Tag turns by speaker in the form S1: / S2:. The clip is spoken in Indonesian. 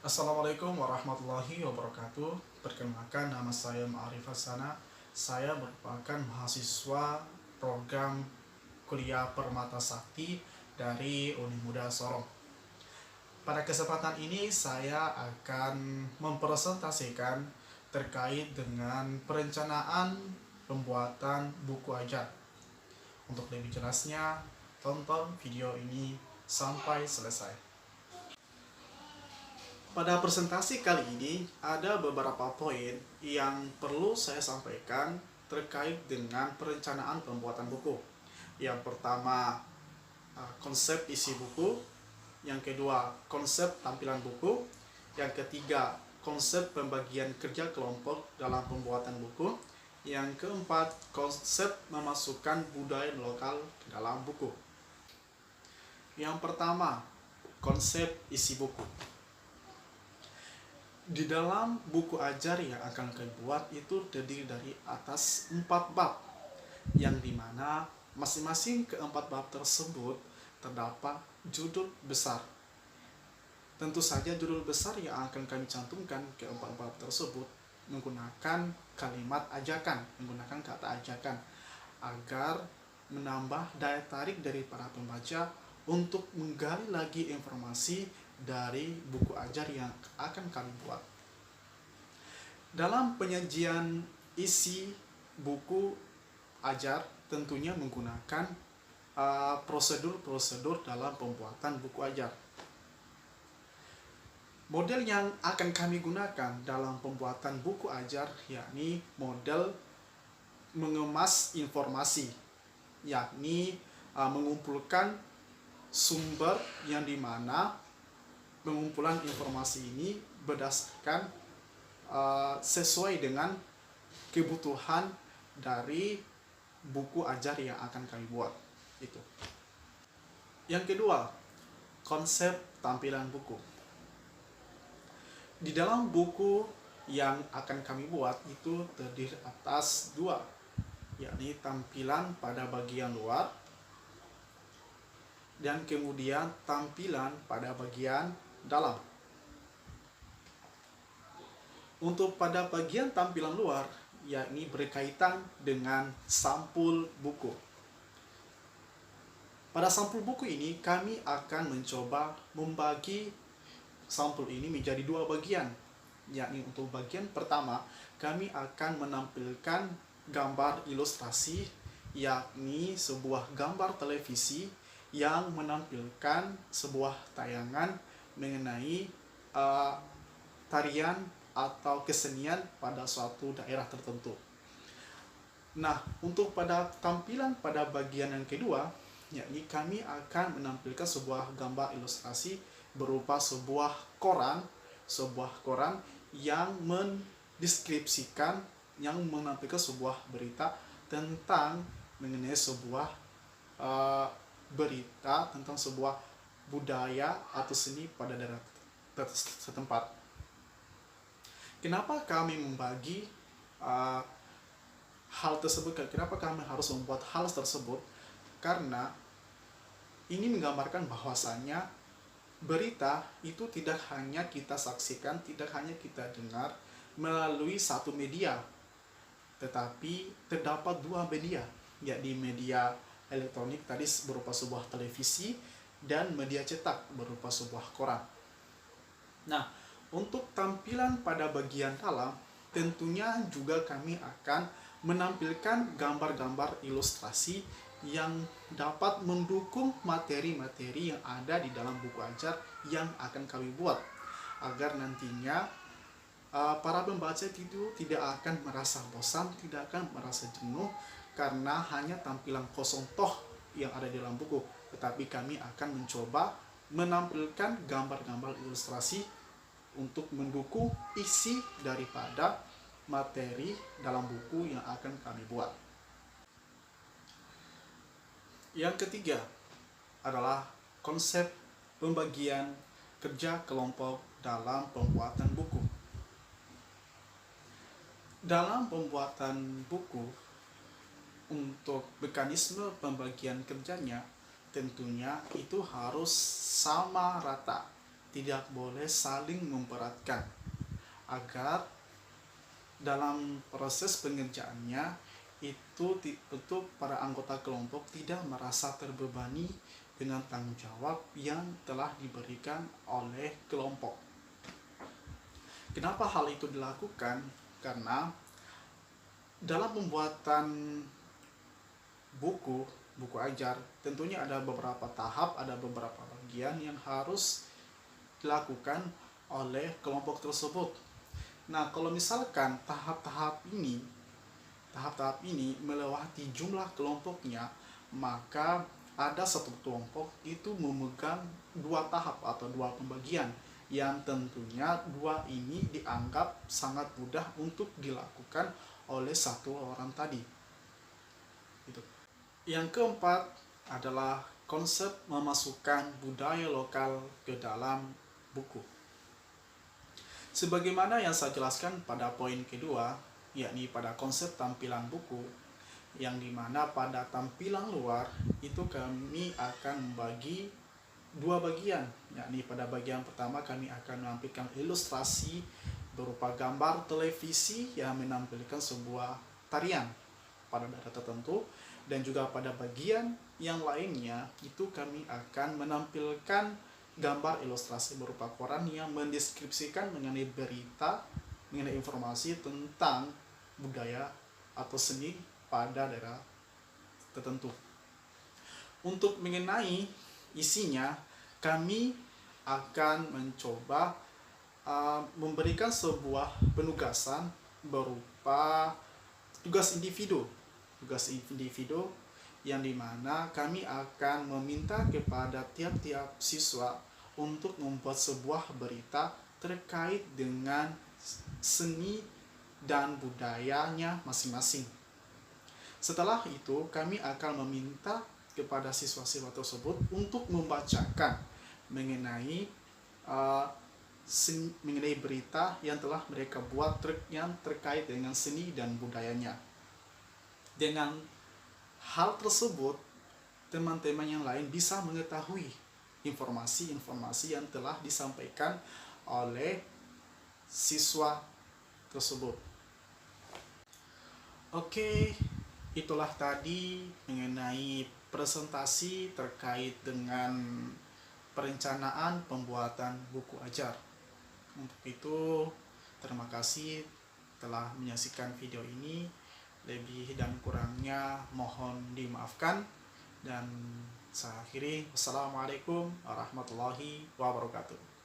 S1: Assalamualaikum warahmatullahi wabarakatuh. Perkenalkan, nama saya Ma'arif Hassana. Saya merupakan mahasiswa program kuliah Permata Sakti dari Unimuda Sorong. Pada kesempatan ini saya akan mempresentasikan terkait dengan perencanaan pembuatan buku ajar. Untuk lebih jelasnya, tonton video ini sampai selesai. Pada presentasi kali ini ada beberapa poin yang perlu saya sampaikan terkait dengan perencanaan pembuatan buku. Yang pertama, konsep isi buku. Yang kedua, konsep tampilan buku. Yang ketiga, konsep pembagian kerja kelompok dalam pembuatan buku. Yang keempat, konsep memasukkan budaya lokal ke dalam buku. Yang pertama, konsep isi buku. Di dalam buku ajar yang akan kami buat itu terdiri dari atas 4 bab, yang dimana masing-masing keempat bab tersebut terdapat judul besar. Tentu saja judul besar yang akan kami cantumkan ke empat bab tersebut menggunakan kalimat ajakan, menggunakan kata ajakan, agar menambah daya tarik dari para pembaca untuk menggali lagi informasi dari buku ajar yang akan kami buat. Dalam penyajian isi buku ajar tentunya menggunakan prosedur-prosedur dalam pembuatan buku ajar. Model yang akan kami gunakan dalam pembuatan buku ajar yakni model mengemas informasi, yakni mengumpulkan sumber yang dimana pengumpulan informasi ini berdasarkan sesuai dengan kebutuhan dari buku ajar yang akan kami buat. Itu. Yang kedua, konsep tampilan buku. Di dalam buku yang akan kami buat itu terdiri atas dua, yakni tampilan pada bagian luar dan kemudian tampilan pada bagian dalam. Untuk pada bagian tampilan luar, yakni berkaitan dengan sampul buku. Pada sampul buku ini, kami akan mencoba membagi sampul ini menjadi dua bagian. Yakni untuk bagian pertama, kami akan menampilkan gambar ilustrasi, yakni sebuah gambar televisi yang menampilkan sebuah tayangan mengenai tarian atau kesenian pada suatu daerah tertentu. Nah, untuk pada tampilan pada bagian yang kedua, yakni kami akan menampilkan sebuah gambar ilustrasi berupa sebuah koran yang mendeskripsikan, yang menampilkan sebuah berita tentang mengenai sebuah berita tentang sebuah budaya atau seni pada daerah setempat. Kenapa kami membagi hal tersebut? Kenapa kami harus membuat hal tersebut? Karena ini menggambarkan bahwasannya berita itu tidak hanya kita saksikan, tidak hanya kita dengar melalui satu media, tetapi terdapat dua media, yakni media elektronik tadi berupa sebuah televisi dan media cetak berupa sebuah koran. Nah, untuk tampilan pada bagian dalam, tentunya juga kami akan menampilkan gambar-gambar ilustrasi yang dapat mendukung materi-materi yang ada di dalam buku ajar yang akan kami buat, agar nantinya para pembaca itu tidak akan merasa bosan, tidak akan merasa jenuh karena hanya tampilan kosong toh yang ada di dalam buku, tetapi kami akan mencoba menampilkan gambar-gambar ilustrasi untuk mendukung isi daripada materi dalam buku yang akan kami buat. Yang ketiga adalah konsep pembagian kerja kelompok dalam pembuatan buku. Dalam pembuatan buku, untuk mekanisme pembagian kerjanya tentunya itu harus sama rata, tidak boleh saling memberatkan, agar dalam proses pengerjaannya itu para anggota kelompok tidak merasa terbebani dengan tanggung jawab yang telah diberikan oleh kelompok. Kenapa hal itu dilakukan? Karena dalam pembuatan buku ajar, tentunya ada beberapa tahap, ada beberapa bagian yang harus dilakukan oleh kelompok tersebut. Nah, kalau misalkan tahap-tahap ini melewati jumlah kelompoknya, maka ada satu kelompok itu memegang dua tahap atau dua pembagian, yang tentunya dua ini dianggap sangat mudah untuk dilakukan oleh satu orang tadi. Gitu. Yang keempat adalah konsep memasukkan budaya lokal ke dalam buku. Sebagaimana yang saya jelaskan pada poin kedua, yakni pada konsep tampilan buku, yang dimana pada tampilan luar itu kami akan membagi dua bagian, yakni pada bagian pertama kami akan menampilkan ilustrasi berupa gambar televisi yang menampilkan sebuah tarian pada daerah tertentu, dan juga pada bagian yang lainnya itu kami akan menampilkan gambar ilustrasi berupa koran yang mendeskripsikan mengenai berita, mengenai informasi tentang budaya atau seni pada daerah tertentu. Untuk mengenai isinya, kami akan mencoba memberikan sebuah penugasan berupa tugas individu yang dimana kami akan meminta kepada tiap-tiap siswa untuk membuat sebuah berita terkait dengan seni dan budayanya masing-masing. Setelah itu, kami akan meminta kepada siswa-siswa tersebut untuk membacakan mengenai berita yang telah mereka buat yang terkait dengan seni dan budayanya. Dengan hal tersebut, teman-teman yang lain bisa mengetahui informasi-informasi yang telah disampaikan oleh siswa tersebut. Oke, itulah tadi mengenai presentasi terkait dengan perencanaan pembuatan buku ajar. Untuk itu, terima kasih telah menyaksikan video ini. Lebih dan kurangnya mohon dimaafkan. Dan saya akhiri. Wassalamualaikum warahmatullahi wabarakatuh.